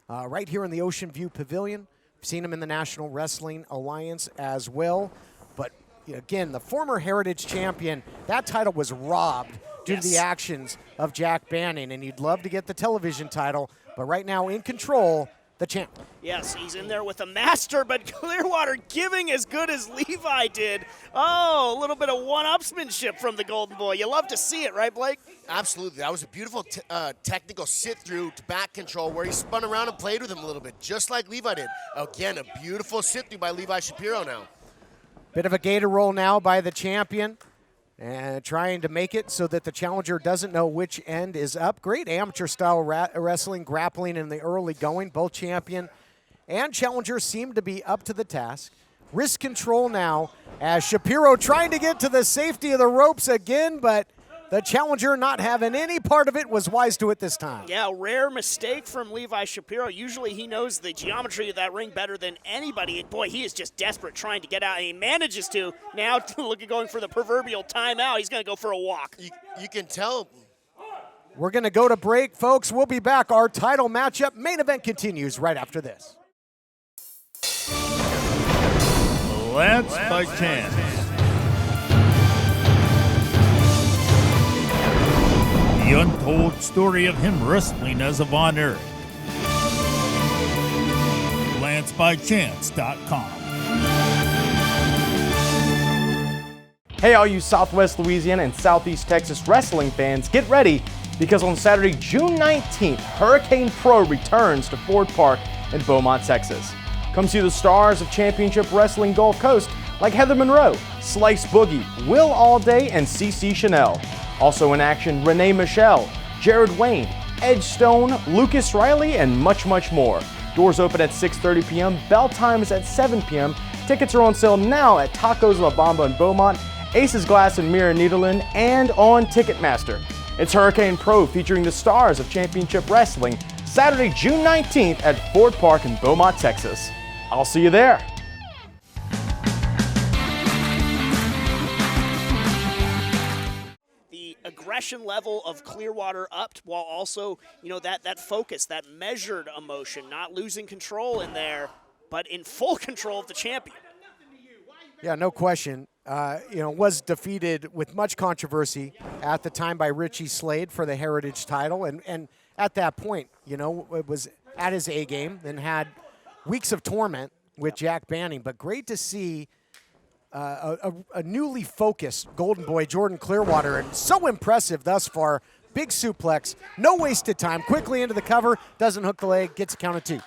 right here in the Ocean View Pavilion. We've seen him in the National Wrestling Alliance as well. But again, the former Heritage Champion, that title was robbed due to the actions of Jack Banning, and you'd love to get the television title, but right now in control, the champ. Yes, he's in there with a master, but Clearwater giving as good as Levi did. Oh, a little bit of one-upsmanship from the Golden Boy. You love to see it, right, Blake? Absolutely. That was a beautiful technical sit-through to back control where he spun around and played with him a little bit, just like Levi did. Again, a beautiful sit-through by Levi Shapiro now. Bit of a gator roll now by the champion. And trying to make it so that the challenger doesn't know which end is up. Great amateur-style wrestling, grappling in the early going. Both champion and challenger seem to be up to the task. Wrist control now as Shapiro trying to get to the safety of the ropes again, but the challenger not having any part of it was wise to it this time. Yeah, rare mistake from Levi Shapiro. Usually he knows the geometry of that ring better than anybody. And boy, he is just desperate trying to get out, and he manages to. Now going for the proverbial timeout. He's going to go for a walk. You can tell. We're going to go to break, folks. We'll be back. Our title matchup main event continues right after this. Lance by chance. The untold story of him wrestling as a Von Erich. LanceByChance.com. Hey, all you Southwest Louisiana and Southeast Texas wrestling fans, get ready because on Saturday, June 19th, Hurricane Pro returns to Ford Park in Beaumont, Texas. Come see the stars of Championship Wrestling Gulf Coast like Heather Monroe, Slice Boogie, Will Allday, and CC Chanel. Also in action, Renee Michelle, Jared Wayne, Edge Stone, Lucas Riley, and much, much more. Doors open at 6:30 p.m. Bell time is at 7 p.m. Tickets are on sale now at Tacos La Bamba in Beaumont, Aces Glass and Mirror Needleland, and on Ticketmaster. It's Hurricane Pro featuring the stars of Championship Wrestling Saturday, June 19th at Ford Park in Beaumont, Texas. I'll see you there. Aggression level of Clearwater upped, while also, that focus, that measured emotion, not losing control in there, but in full control of the champion. Yeah, no question. Was defeated with much controversy at the time by Richie Slade for the Heritage title. And at that point, it was at his A game, then had weeks of torment with Jack Banning. But great to see a newly focused Golden Boy, Jordan Clearwater, and so impressive thus far. Big suplex, no wasted time, quickly into the cover, doesn't hook the leg, gets a count of 2.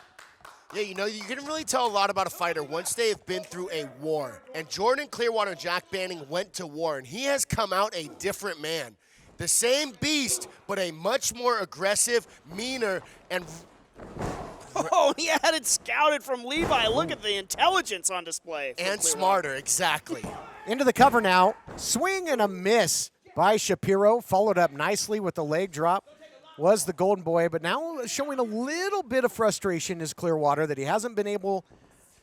Yeah, you can really tell a lot about a fighter once they have been through a war. And Jordan Clearwater and Jack Banning went to war, and he has come out a different man. The same beast, but a much more aggressive, meaner, and... Oh, he had it scouted from Levi. Look at the intelligence on display. And smarter, exactly. Into the cover now. Swing and a miss by Shapiro. Followed up nicely with the leg drop. Was the Golden Boy, but now showing a little bit of frustration is Clearwater that he hasn't been able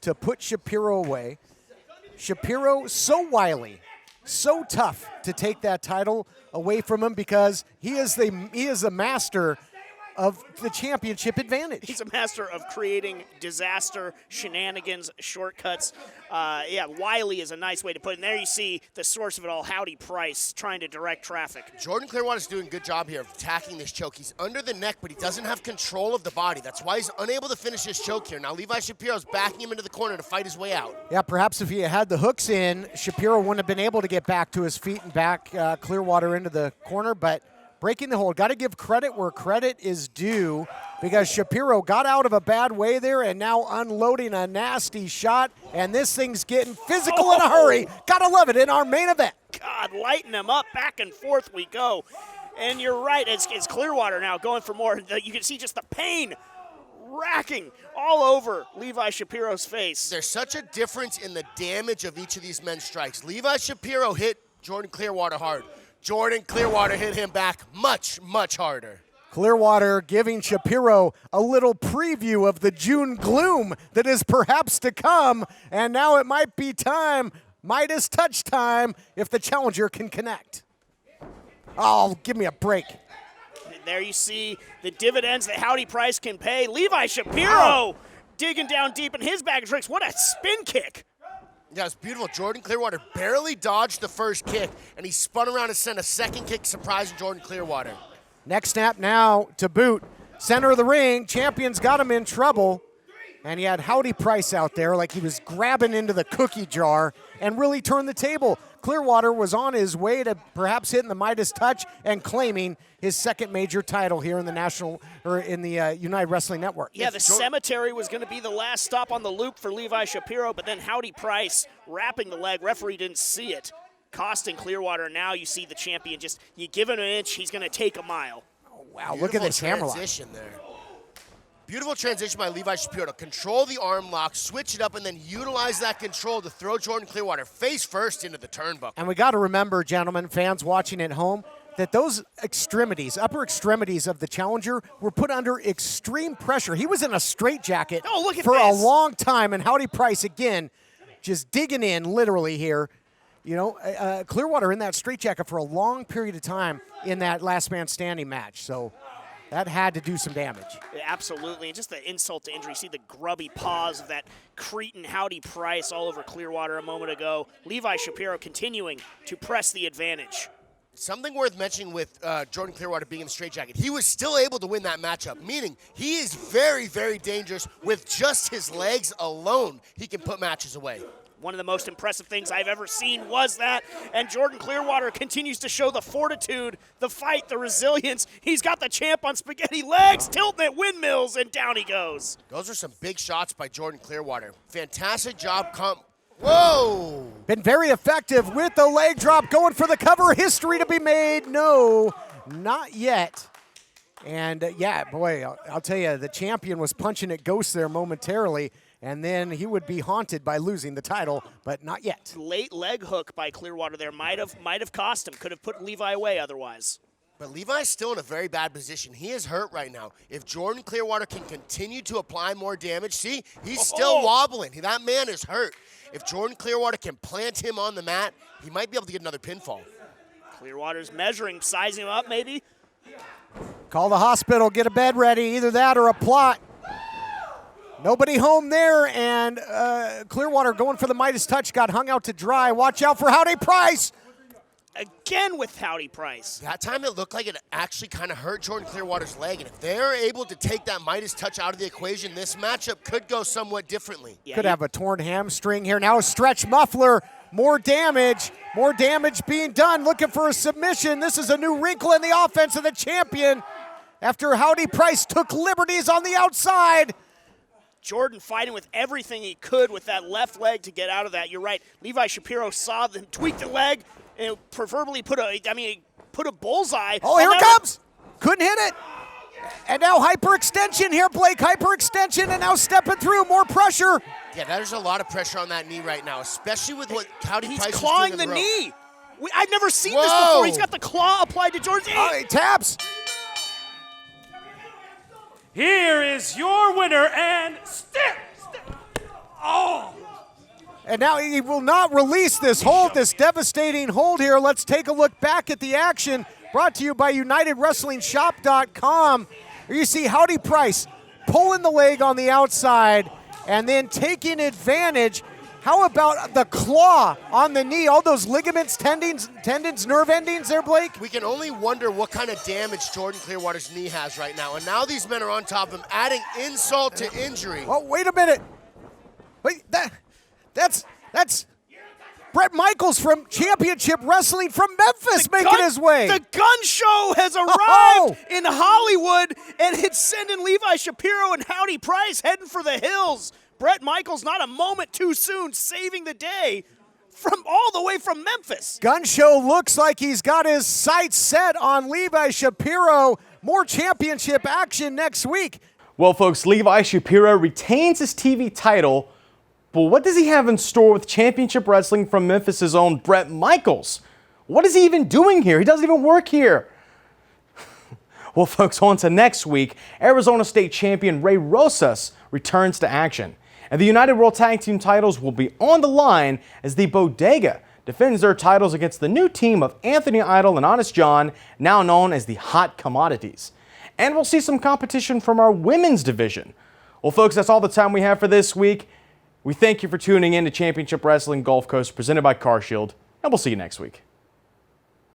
to put Shapiro away. Shapiro, so wily, so tough to take that title away from him because he is a master of the championship advantage. He's a master of creating disaster, shenanigans, shortcuts. Wily is a nice way to put it. And there you see the source of it all, Howdy Price, trying to direct traffic. Jordan Clearwater's doing a good job here of attacking this choke. He's under the neck, but he doesn't have control of the body. That's why he's unable to finish his choke here. Now Levi Shapiro's backing him into the corner to fight his way out. Yeah, perhaps if he had the hooks in, Shapiro wouldn't have been able to get back to his feet and back Clearwater into the corner, but breaking the hold. Got to give credit where credit is due because Shapiro got out of a bad way there and now unloading a nasty shot, and this thing's getting physical in a hurry. Got to love it in our main event. God, lighten him up. Back and forth we go. And you're right, it's Clearwater now going for more. You can see just the pain racking all over Levi Shapiro's face. There's such a difference in the damage of each of these men's strikes. Levi Shapiro hit Jordan Clearwater hard. Jordan Clearwater hit him back much, much harder. Clearwater giving Shapiro a little preview of the June gloom that is perhaps to come, and now it might be time, Midas touch time, if the challenger can connect. Oh, give me a break. There you see the dividends that Howdy Price can pay. Levi Shapiro digging down deep in his bag of tricks. What a spin kick. Yeah, it's beautiful. Jordan Clearwater barely dodged the first kick, and he spun around and sent a second kick, surprising Jordan Clearwater. Next snap now to boot. Center of the ring. Champion's got him in trouble. And he had Howdy Price out there like he was grabbing into the cookie jar and really turned the table. Clearwater was on his way to perhaps hitting the Midas touch and claiming his second major title here in the United Wrestling Network. Yeah, the cemetery was going to be the last stop on the loop for Levi Shapiro, but then Howdy Price wrapping the leg. Referee didn't see it, costing Clearwater. Now you see the champion you give him an inch, he's going to take a mile. Oh, wow, look at this hammerlock. Transition there. Beautiful transition by Levi Shapiro to control the arm lock, switch it up, and then utilize that control to throw Jordan Clearwater face first into the turnbuckle. And we got to remember, gentlemen, fans watching at home, that those extremities, upper extremities of the challenger were put under extreme pressure. He was in a straitjacket for a long time, and Howdy Price, again, just digging in literally here. Clearwater in that straitjacket for a long period of time in that last man standing match. So that had to do some damage. Absolutely, and just the insult to injury. You see the grubby paws of that Cretan Howdy Price all over Clearwater a moment ago. Levi Shapiro continuing to press the advantage. Something worth mentioning with Jordan Clearwater being in the straitjacket, he was still able to win that matchup, meaning he is very, very dangerous with just his legs alone. He can put matches away. One of the most impressive things I've ever seen was that, and Jordan Clearwater continues to show the fortitude, the fight, the resilience. He's got the champ on spaghetti legs, tilting at windmills, and down he goes. Those are some big shots by Jordan Clearwater. Fantastic job. Whoa! Been very effective with the leg drop, going for the cover. History to be made. No, not yet. And yeah, boy, I'll tell you, the champion was punching at ghosts there momentarily, and then he would be haunted by losing the title, but not yet. Late leg hook by Clearwater there might have cost him. Could have put Levi away otherwise. But Levi's still in a very bad position. He is hurt right now. If Jordan Clearwater can continue to apply more damage, see, he's still wobbling. That man is hurt. If Jordan Clearwater can plant him on the mat, he might be able to get another pinfall. Clearwater's measuring, sizing him up maybe. Call the hospital, get a bed ready, either that or a plot. Nobody home there, and Clearwater going for the Midas touch, got hung out to dry. Watch out for Howdy Price. Again with Howdy Price. That time it looked like it actually kind of hurt Jordan Clearwater's leg, and if they're able to take that Midas touch out of the equation, this matchup could go somewhat differently. Yeah, could have a torn hamstring here. Now a stretch muffler, more damage being done, looking for a submission. This is a new wrinkle in the offense of the champion after Howdy Price took liberties on the outside. Jordan fighting with everything he could with that left leg to get out of that. You're right. Levi Shapiro saw them tweak the leg and preferably put a bullseye. Oh, here it comes. Couldn't hit it. And now hyperextension here, Blake. Hyperextension, and now stepping through. More pressure. Yeah, there's a lot of pressure on that knee right now, especially with what Howdy Price is doing. He's clawing the knee. I've never seen this before. He's got the claw applied to Jordan's knee. Oh, he taps. Here is your winner, and step. Oh! And now he will not release this hold, this devastating hold here. Let's take a look back at the action brought to you by UnitedWrestlingShop.com. Here you see Howdy Price pulling the leg on the outside and then taking advantage. How about the claw on the knee? All those ligaments, tendons, nerve endings there, Blake? We can only wonder what kind of damage Jordan Clearwater's knee has right now. And now these men are on top of him, adding insult to injury. Oh, wait a minute. Wait, that's Bret Michaels from Championship Wrestling from Memphis making his way. The gun show has arrived in Hollywood, and it's sending Levi Shapiro and Howdy Price heading for the hills. Bret Michaels, not a moment too soon, saving the day from all the way from Memphis. Gun show looks like he's got his sights set on Levi Shapiro. More championship action next week. Well, folks, Levi Shapiro retains his TV title, but what does he have in store with Championship Wrestling from Memphis' own Bret Michaels? What is he even doing here? He doesn't even work here. Well, folks, on to next week. Arizona State champion Ray Rosas returns to action. And the United World Tag Team titles will be on the line as the Bodega defends their titles against the new team of Anthony Idol and Honest John, now known as the Hot Commodities. And we'll see some competition from our women's division. Well, folks, that's all the time we have for this week. We thank you for tuning in to Championship Wrestling Gulf Coast presented by CarShield, and we'll see you next week.